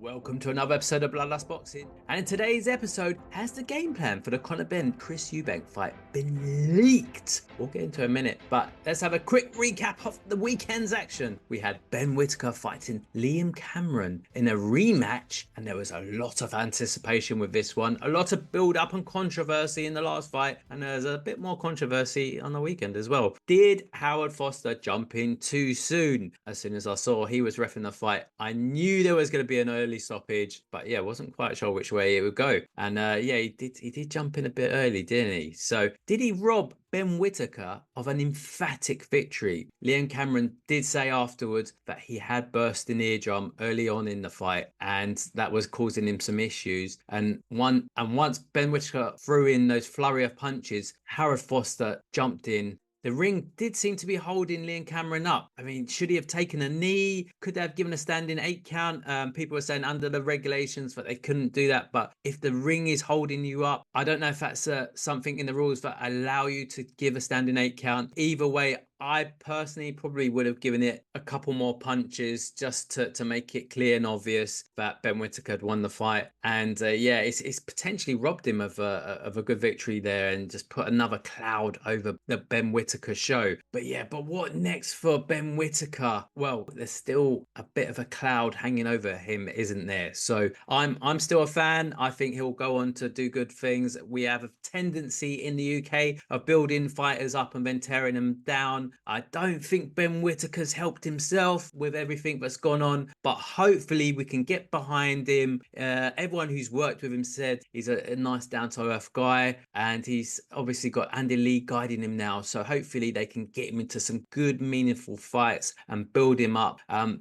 Welcome to another episode of Bloodlust Boxing, and in today's episode, has the game plan for the Conor Benn Chris Eubank fight been leaked? We'll get into it in a minute, but let's have a quick recap of the weekend's action. We had Ben Whittaker fighting Liam Cameron in a rematch, and there was a lot of anticipation with this one, a lot of build-up and controversy in the last fight, and there's a bit more controversy on the weekend as well. Did Howard Foster jump in too soon? As soon as I saw he was reffing the fight, I knew there was going to be an early stoppage, but yeah, wasn't quite sure which way it would go. And yeah, he did jump in a bit early, didn't he? So did he rob Ben Whittaker of an emphatic victory? Liam Cameron did say afterwards that he had burst an eardrum early on in the fight, and that was causing him some issues. And once Ben Whittaker threw in those flurry of punches, Howard Foster jumped in. The ring did seem to be holding Liam Cameron up. I mean, should he have taken a knee? Could they have given a standing 8 count? People were saying under the regulations that they couldn't do that. But if the ring is holding you up, I don't know if that's something in the rules that allow you to give a standing 8 count. Either way, I personally probably would have given it a couple more punches just to make it clear and obvious that Ben Whittaker had won the fight. And yeah, it's potentially robbed him of a good victory there and just put another cloud over the Ben Whittaker show. But yeah, but what next for Ben Whittaker? Well, there's still a bit of a cloud hanging over him, isn't there? So I'm still a fan. I think he'll go on to do good things. We have a tendency in the UK of building fighters up and then tearing them down. I don't think Ben Whittaker's helped himself with everything that's gone on, but hopefully we can get behind him. Everyone who's worked with him said he's a nice down-to-earth guy, and he's obviously got Andy Lee guiding him now, so hopefully they can get him into some good, meaningful fights and build him up. I'm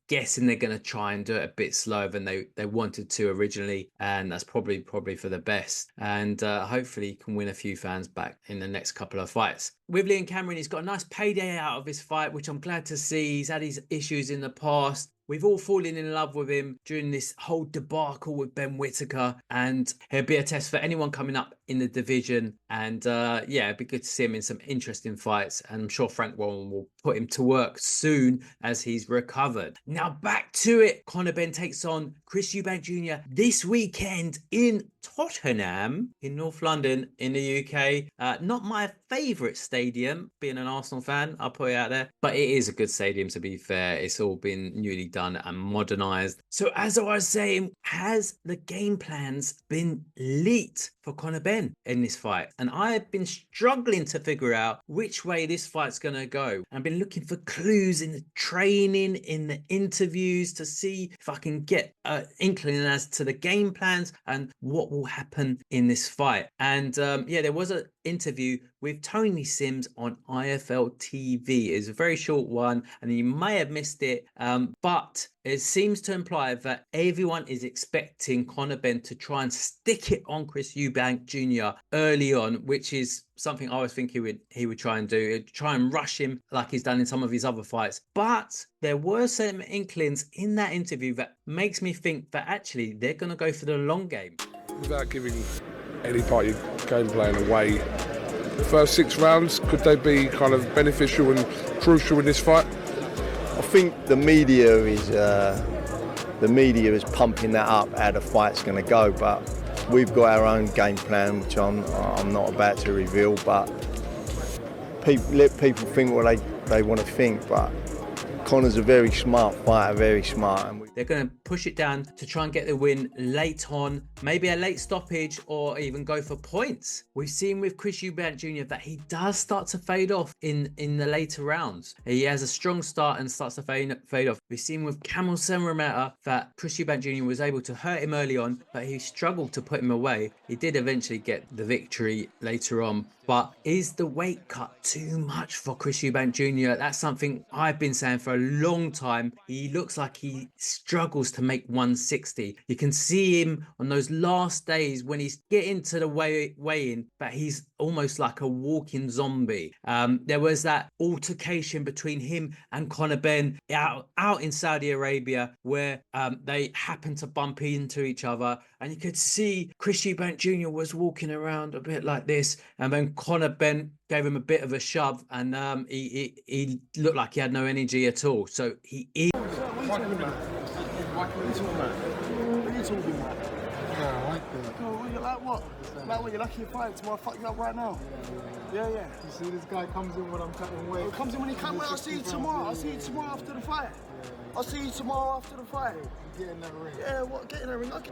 guessing they're going to try and do it a bit slower than they wanted to originally, and that's probably for the best. And hopefully he can win a few fans back in the next couple of fights. With Liam Cameron, he's got a nice payday out of his fight, which I'm glad to see. He's had his issues in the past. We've all fallen in love with him during this whole debacle with Ben Whittaker, and he'll be a test for anyone coming up in the division. And yeah, it'd be good to see him in some interesting fights, and I'm sure Frank Warren will put him to work soon as he's recovered. Now back to it. Conor Benn takes on Chris Eubank Jr. this weekend in Tottenham in North London in the UK. Not my favourite stadium, being an Arsenal fan, I'll put it out there, but it is a good stadium, to be fair. It's all been newly done and modernised. So as I was saying, has the game plans been leaked for Conor Benn in this fight? And I've been struggling to figure out which way this fight's going to go. I've been looking for clues in the training, in the interviews, to see if I can get an inkling as to the game plans and what will happen in this fight. And yeah, there was an interview with Tony Sims on IFL TV. It's a very short one, and you may have missed it, but it seems to imply that everyone is expecting Conor Benn to try and stick it on Chris Eubank Jr. early on, which is something I was thinking he would try and do. He'd try and rush him like he's done in some of his other fights. But there were some inklings in that interview that makes me think that actually they're going to go for the long game. Without giving any part of your game plan away, the first 6 rounds, could they be kind of beneficial and crucial in this fight? I think the media is pumping that up how the fight's going to go, but we've got our own game plan, which I'm not about to reveal. But let people think what they want to think. But Conor's a very smart fighter, very smart. And they're going to push it down to try and get the win late on, maybe a late stoppage or even go for points. We've seen with Chris Eubank Jr. that he does start to fade off in the later rounds. He has a strong start and starts to fade off. We've seen with Kamil Semrameta that Chris Eubank Jr. was able to hurt him early on, but he struggled to put him away. He did eventually get the victory later on. But is the weight cut too much for Chris Eubank Jr.? That's something I've been saying for a long time. He looks like he struggles to make 160. You can see him on those last days when he's getting to the weigh-in, but he's almost like a walking zombie. There was that altercation between him and Conor Benn out in Saudi Arabia where they happened to bump into each other, and you could see Chris Eubank Jr. was walking around a bit like this, and then Conor Benn gave him a bit of a shove, and he looked like he had no energy at all. So he is. talking about? What are you talking about? Yeah, I like that. Oh, what, you like what? Like what? You're lucky you're fighting tomorrow. Fuck you up right now. Yeah. You see, this guy comes in when I'm cutting weight. He comes in when he comes. I'll see you tomorrow. I'll see you tomorrow after the fight. I'll see you tomorrow after the fight. Get in that ring. Yeah, what? Get in that ring. Okay.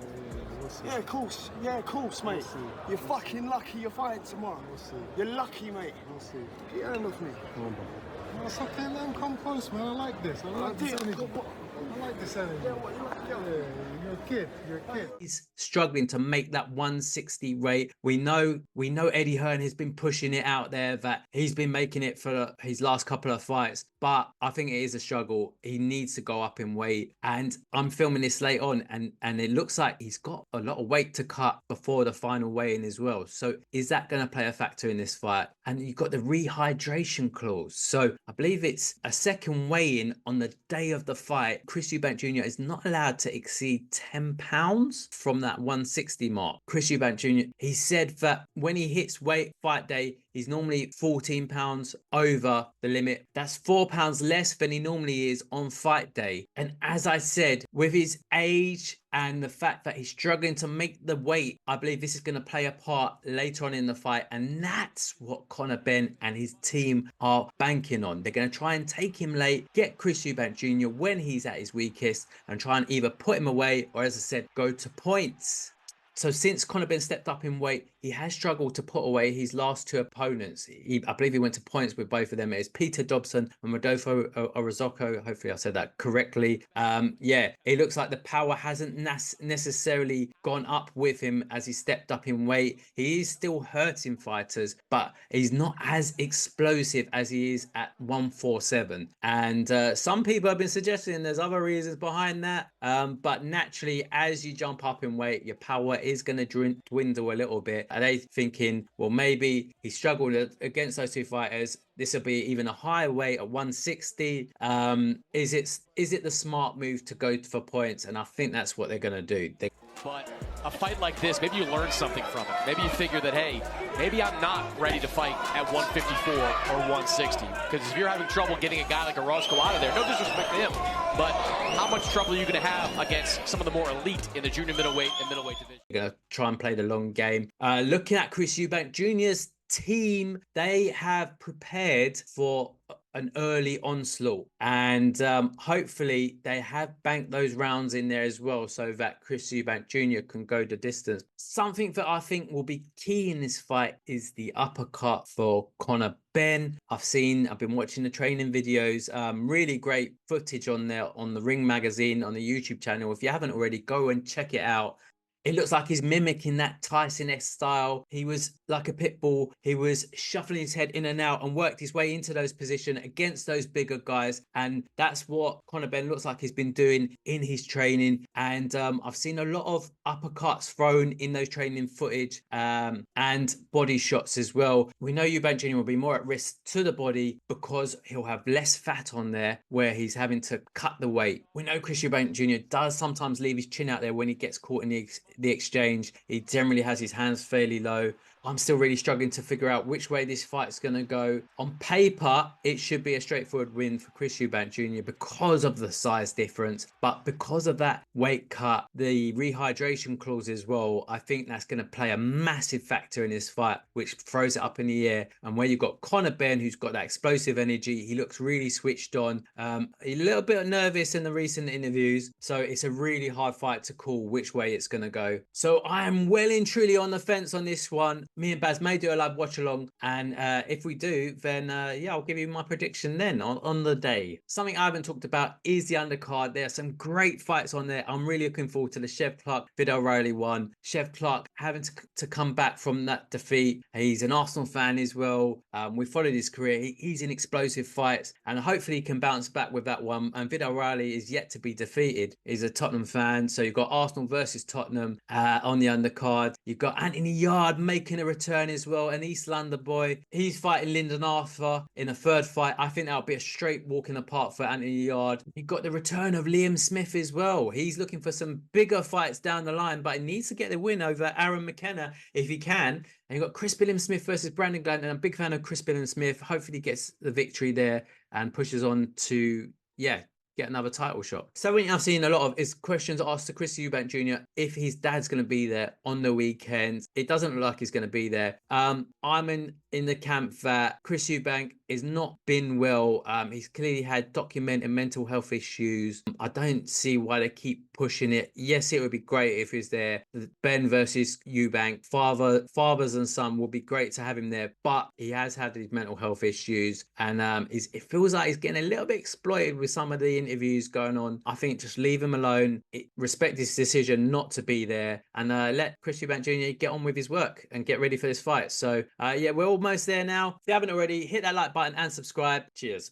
Yeah, of course. Yeah, of course, mate. You're fucking lucky you're fighting tomorrow. We'll see. You're lucky, mate. We'll see. Get on with me. No, it's okay, man. Come close, man. I like this. I like this energy. I like this energy. Yeah, what you like? Yeah, you're a kid. You're a kid. He's struggling to make that 160 weight. We know Eddie Hearn has been pushing it out there, that he's been making it for his last couple of fights, but I think it is a struggle. He needs to go up in weight, and I'm filming this late on, and it looks like he's got a lot of weight to cut before the final weigh-in as well. So is that going to play a factor in this fight? And you've got the rehydration clause. So I believe it's a second weigh-in on the day of the fight. Chris Eubank Jr. is not allowed to exceed 10 pounds from that 160 mark. Chris Eubank Jr., he said that when he hits fight day, he's normally 14 pounds over the limit. That's 4 pounds less than he normally is on fight day. And as I said, with his age and the fact that he's struggling to make the weight, I believe this is going to play a part later on in the fight. And that's what Conor Benn and his team are banking on. They're going to try and take him late, get Chris Eubank Jr. when he's at his weakest, and try and either put him away or, as I said, go to points. So since Conor Benn stepped up in weight, he has struggled to put away his last two opponents. I believe he went to points with both of them. It's Peter Dobson and Rodolfo Orozco. Hopefully I said that correctly. Yeah, it looks like the power hasn't necessarily gone up with him as he stepped up in weight. He is still hurting fighters, but he's not as explosive as he is at 147. And some people have been suggesting there's other reasons behind that. But naturally, as you jump up in weight, your power is going to dwindle a little bit. Are they thinking, well, maybe he struggled against those two fighters, this will be even a higher weight at 160? Is it the smart move to go for points? And I think that's what they're going to do. But a fight like this, maybe you learn something from it. Maybe you figure that, hey, maybe I'm not ready to fight at 154 or 160. Because if you're having trouble getting a guy like Orozco out of there, no disrespect to him, but how much trouble are you going to have against some of the more elite in the junior middleweight and middleweight division? You're going to try and play the long game. Looking at Chris Eubank Jr.'s team, they have prepared for an early onslaught, and hopefully they have banked those rounds in there as well, so that Chris Eubank Jr. can go the distance. Something that I think will be key in this fight is the uppercut for Conor Benn. I've been watching the training videos, really great footage on there on the Ring Magazine on the YouTube channel. If you haven't already, go and check it out. It looks like he's mimicking that Tyson-esque style. He was like a pit bull. He was shuffling his head in and out and worked his way into those positions against those bigger guys. And that's what Conor Benn looks like he's been doing in his training. And I've seen a lot of uppercuts thrown in those training footage and body shots as well. We know Eubank Jr. will be more at risk to the body because he'll have less fat on there where he's having to cut the weight. We know Chris Eubank Jr. does sometimes leave his chin out there when he gets caught in the exchange. He generally has his hands fairly low. I'm still really struggling to figure out which way this fight's going to go. On paper, it should be a straightforward win for Chris Eubank Jr. because of the size difference. But because of that weight cut, the rehydration clause as well, I think that's going to play a massive factor in this fight, which throws it up in the air. And where you've got Conor Benn, who's got that explosive energy, he looks really switched on. A little bit nervous in the recent interviews. So it's a really hard fight to call which way it's going to go. So I am well and truly on the fence on this one. Me and Baz may do a live watch along, and if we do, then yeah, I'll give you my prediction then on the day. Something I haven't talked about is the undercard. There are some great fights on there. I'm really looking forward to the Chev Clark Vidal Riley one. Chev Clark having to come back from that defeat. He's an Arsenal fan as well. We followed his career. He's in explosive fights, and hopefully he can bounce back with that one. And Vidal Riley is yet to be defeated. He's a Tottenham fan, so you've got Arsenal versus Tottenham on the undercard. You've got Anthony Yard making a return as well, an East London boy. He's fighting Lyndon Arthur in a third fight. I think that'll be a straight walk in the park for Anthony Yard. You've got the return of Liam Smith as well. He's looking for some bigger fights down the line, but he needs to get the win over Aaron McKenna if he can. And you've got Chris Billam-Smith versus Brandon Glenn, and I'm a big fan of Chris Billam-Smith. Hopefully he gets the victory there and pushes on to, yeah, get another title shot. Something I've seen a lot of is questions asked to Chris Eubank Jr. if his dad's going to be there on the weekend. It doesn't look like he's going to be there. I'm in the camp that Chris Eubank is not been well. He's clearly had documented mental health issues. I don't see why they keep pushing it. Yes, it would be great if he's there. Ben versus Eubank, fathers and son would be great to have him there, but he has had these mental health issues, and it feels like he's getting a little bit exploited with some of the interviews going on. I think just leave him alone, respect his decision not to be there, and let Chris Eubank Jr. get on with his work and get ready for this fight. So yeah, we're almost there now. If you haven't already, hit that like button and subscribe. Cheers.